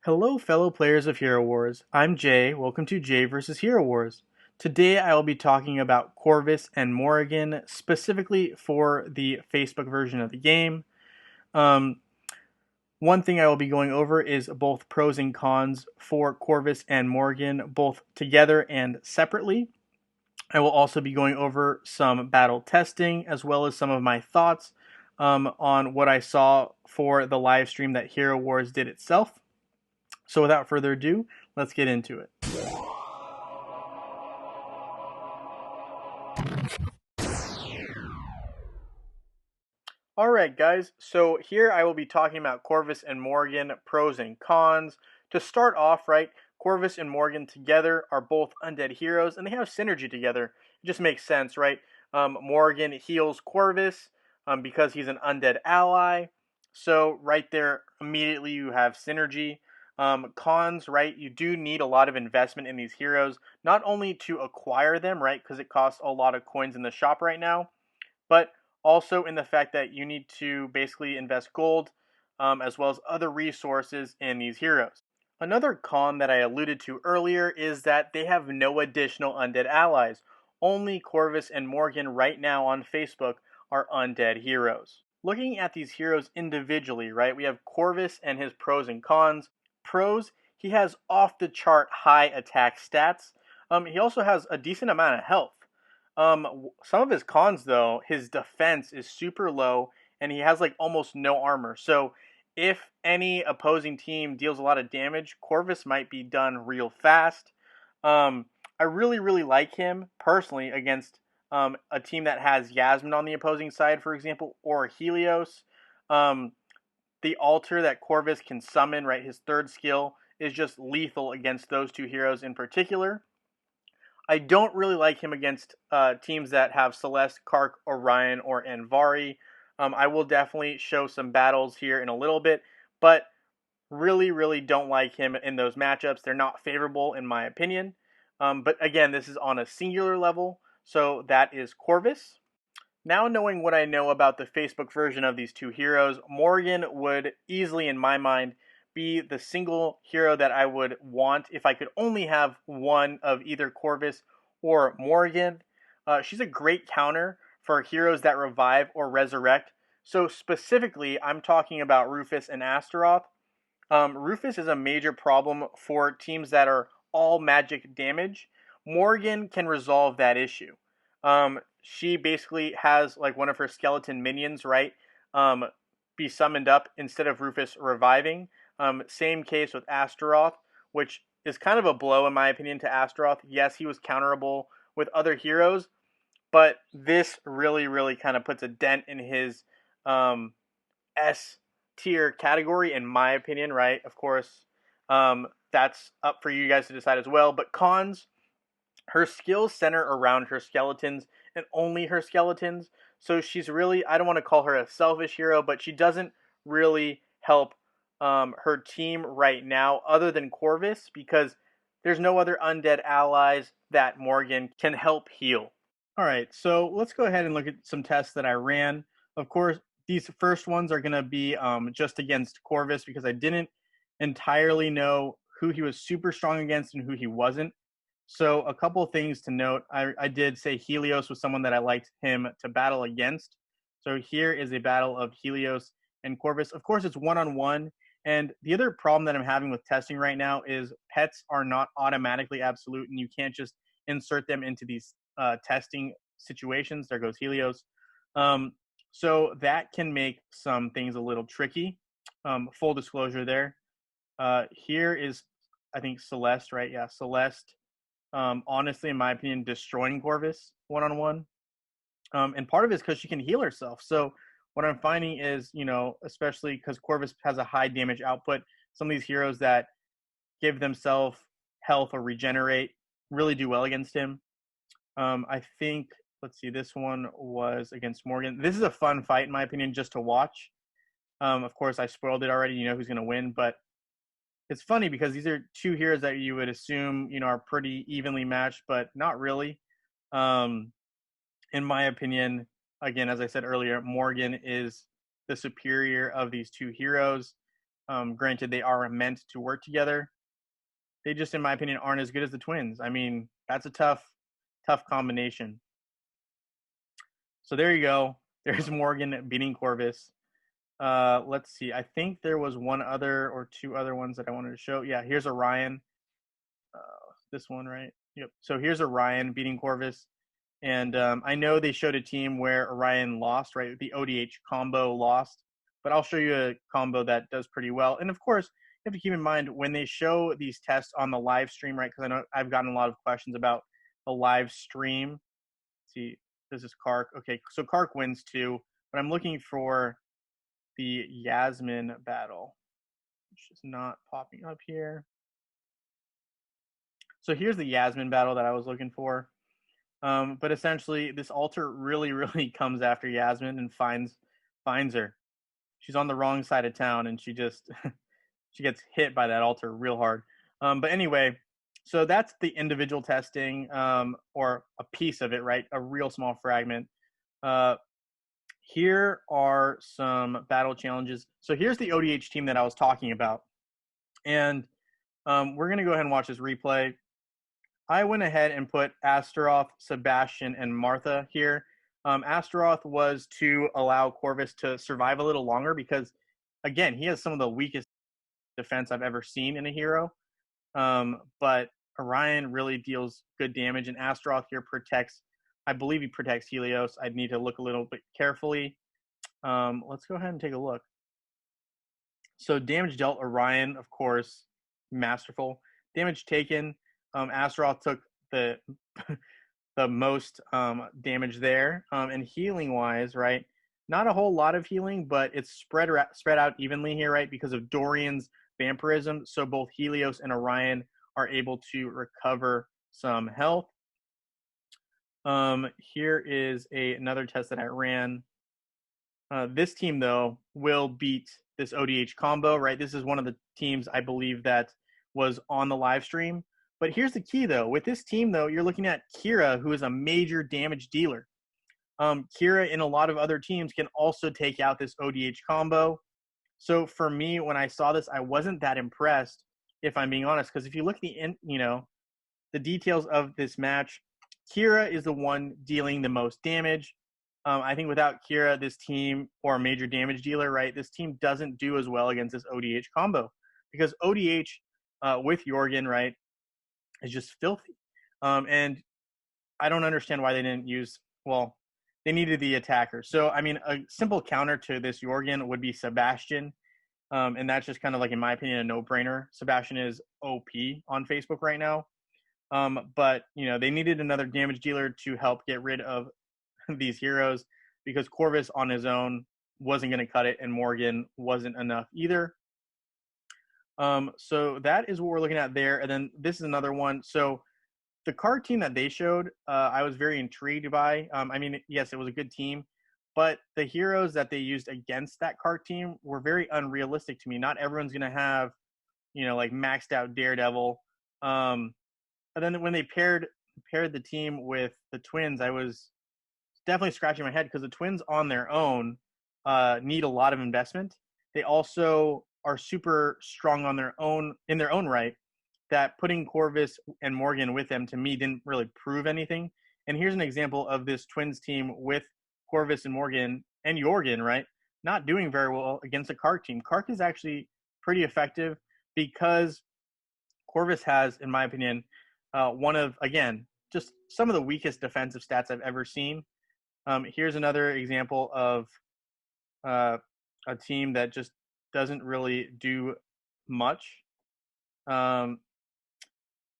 Hello, fellow players of Hero Wars. I'm Jay. Welcome to Jay vs. Hero Wars. Today I will be talking about Corvus and Morrigan, specifically for the Facebook version of the game. Um, One thing I will be going over is both pros and cons for Corvus and Morrigan, both together and separately. I will also be going over some battle testing as well as some of my thoughts on what I saw for the live stream that Hero Wars did itself. So without further ado, let's get into it. Alright guys, so here I will be talking about Corvus and Morrigan, pros and cons. To start off, right, Corvus and Morrigan together are both undead heroes, and they have synergy together. It just makes sense, right? Morrigan heals Corvus because he's an undead ally. So right there, immediately you have synergy. Cons, right, you do need a lot of investment in these heroes, not only to acquire them, right, because it costs a lot of coins in the shop right now, but also in the fact that you need to basically invest gold as well as other resources in these heroes. Another con that I alluded to earlier is that they have no additional undead allies. Only Corvus and Morrigan right now on Facebook are undead heroes. Looking at these heroes individually, right, we have Corvus and his pros and cons. Pros, he has off the chart high attack stats. He also has a decent amount of health. Some of his cons though, his defense is super low and he has like almost no armor. So if any opposing team deals a lot of damage, Corvus might be done real fast. I really like him personally against a team that has Yasmin on the opposing side, for example, or Helios. Um, the altar that Corvus can summon, right, his third skill, is just lethal against those two heroes in particular. I don't really like him against teams that have Celeste, Kark, Orion, or Anvari. I will definitely show some battles here in a little bit, but really don't like him in those matchups. They're not favorable in my opinion. But again, this is on a singular level, so that is Corvus. Now knowing what I know about the Facebook version of these two heroes, Morrigan would easily, in my mind, be the single hero that I would want if I could only have one of either Corvus or Morrigan. She's a great counter for heroes that revive or resurrect. So specifically, I'm talking about Rufus and Astaroth. Rufus is a major problem for teams that are all magic damage. Morrigan can resolve that issue. She basically has like one of her skeleton minions, right? Be summoned up instead of Rufus reviving. Same case with Astaroth, which is kind of a blow in my opinion to Astaroth. Yes, he was counterable with other heroes, but this really kind of puts a dent in his um, S tier category, in my opinion, right? Of course, that's up for you guys to decide as well. But cons, her skills center around her skeletons and only her skeletons. So she's really, I don't want to call her a selfish hero, but she doesn't really help her team right now other than Corvus because there's no other undead allies that Morrigan can help heal. All right, so let's go ahead and look at some tests that I ran. Of course, these first ones are going to be just against Corvus because I didn't entirely know who he was super strong against and who he wasn't. So a couple of things to note. I did say Helios was someone that I liked him to battle against. So here is a battle of Helios and Corvus. Of course, it's one-on-one. And the other problem that I'm having with testing right now is pets are not automatically absolute, and you can't just insert them into these testing situations. There goes Helios. Um, so that can make some things a little tricky. Full disclosure there. Here is, I think, Celeste, right? Yeah, Celeste. Honestly, in my opinion, destroying Corvus one-on-one. And part of it is because she can heal herself. So what I'm finding is, especially because Corvus has a high damage output, some of these heroes that give themselves health or regenerate really do well against him. I think, let's see, this one was against Morgan. This is a fun fight, in my opinion, just to watch. Of course, I spoiled it already. You know who's going to win, but it's funny because these are two heroes that you would assume, are pretty evenly matched, but not really. Um, in my opinion, again, as I said earlier, Morgan is the superior of these two heroes. Granted, they are meant to work together. They just, in my opinion, aren't as good as the twins. I mean, that's a tough combination. So there you go. There's Morgan beating Corvus. Let's see. I think there was one other or two other ones that I wanted to show. Yeah, here's Orion. Uh, this one, right? Yep. So here's Orion beating Corvus. And I know they showed a team where Orion lost, right? The ODH combo lost. But I'll show you a combo that does pretty well. And of course, you have to keep in mind when they show these tests on the live stream, right? Because I know I've gotten a lot of questions about the live stream. Let's see, this is Kark. Okay, so Kark wins too. But I'm looking for the Yasmin battle, which is not popping up here. So here's the Yasmin battle that I was looking for. But essentially, this altar really comes after Yasmin and finds her. She's on the wrong side of town, and she just she gets hit by that altar real hard. But anyway, so that's the individual testing, or a piece of it, right? A real small fragment. Here are some battle challenges. So here's the ODH team that I was talking about. And we're going to go ahead and watch this replay. I went ahead and put Astaroth, Sebastian, and Martha here. Astaroth was to allow Corvus to survive a little longer because, again, he has some of the weakest defense I've ever seen in a hero. But Orion really deals good damage, and Astaroth here protects, I believe he protects Helios. I'd need to look a little bit carefully. Let's go ahead and take a look. So damage dealt, Orion, of course, masterful. Damage taken, Astaroth took the the most damage there. And healing wise, right? Not a whole lot of healing, but it's spread out evenly here, right? Because of Dorian's vampirism. So both Helios and Orion are able to recover some health. Here is another test that I ran. This team, though, will beat this ODH combo, right? This is one of the teams I believe that was on the live stream. But here's the key, though. With this team, though, you're looking at Kira, who is a major damage dealer. Kira in a lot of other teams can also take out this ODH combo. So for me, when I saw this, I wasn't that impressed, if I'm being honest, because if you look at the details of this match, Kira is the one dealing the most damage. I think without Kira, this team, or a major damage dealer, right, this team doesn't do as well against this ODH combo because ODH with Jorgen, right, is just filthy. And I don't understand why they didn't use, well, they needed the attacker. So, I mean, a simple counter to this Jorgen would be Sebastian. And that's just kind of like, in my opinion, a no-brainer. Sebastian is OP on Facebook right now. But, they needed another damage dealer to help get rid of these heroes because Corvus on his own wasn't going to cut it and Morgan wasn't enough either. So that is what we're looking at there. And then this is another one. So the card team that they showed, I was very intrigued by. I mean, yes, it was a good team, but the heroes that they used against that card team were very unrealistic to me. Not everyone's going to have, like maxed out Daredevil. And then when they paired the team with the twins, I was definitely scratching my head because the twins on their own need a lot of investment. They also are super strong on their own in their own right. That putting Corvus and Morgan with them to me didn't really prove anything. And here's an example of this twins team with Corvus and Morgan and Jorgen, right? Not doing very well against a Kark team. Kark is actually pretty effective because Corvus has, in my opinion, one of, again, just some of the weakest defensive stats I've ever seen. Here's another example of a team that just doesn't really do much.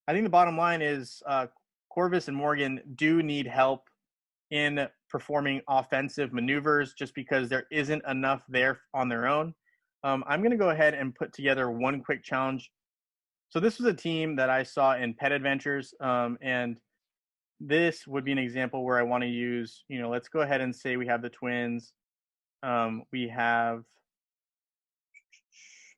I think the bottom line is Corvus and Morgan do need help in performing offensive maneuvers just because there isn't enough there on their own. I'm going to go ahead and put together one quick challenge. So this was a team that I saw in Pet Adventures, and this would be an example where I want to use, let's go ahead and say we have the twins. We have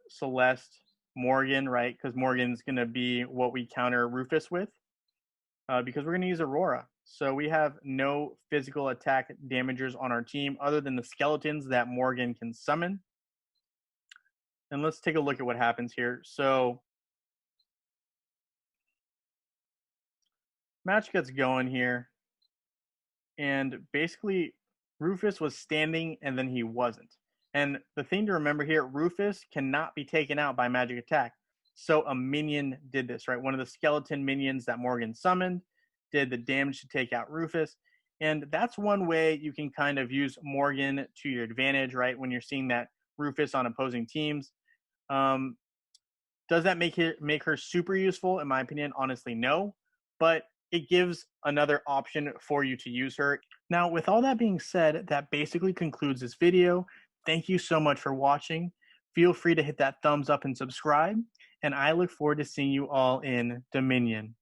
Celeste, Morgan, right? Because Morgan's going to be what we counter Rufus with because we're going to use Aurora. So we have no physical attack damagers on our team other than the skeletons that Morgan can summon. And let's take a look at what happens here. So match gets going here, and basically Rufus was standing and then he wasn't. And the thing to remember here, Rufus cannot be taken out by magic attack. So a minion did this, right? One of the skeleton minions that Morgan summoned did the damage to take out Rufus. And that's one way you can kind of use Morgan to your advantage, right? When you're seeing that Rufus on opposing teams. Um, does that make her super useful? In my opinion, honestly, no. But it gives another option for you to use her. Now, with all that being said, that basically concludes this video. Thank you so much for watching. Feel free to hit that thumbs up and subscribe. And I look forward to seeing you all in Dominion.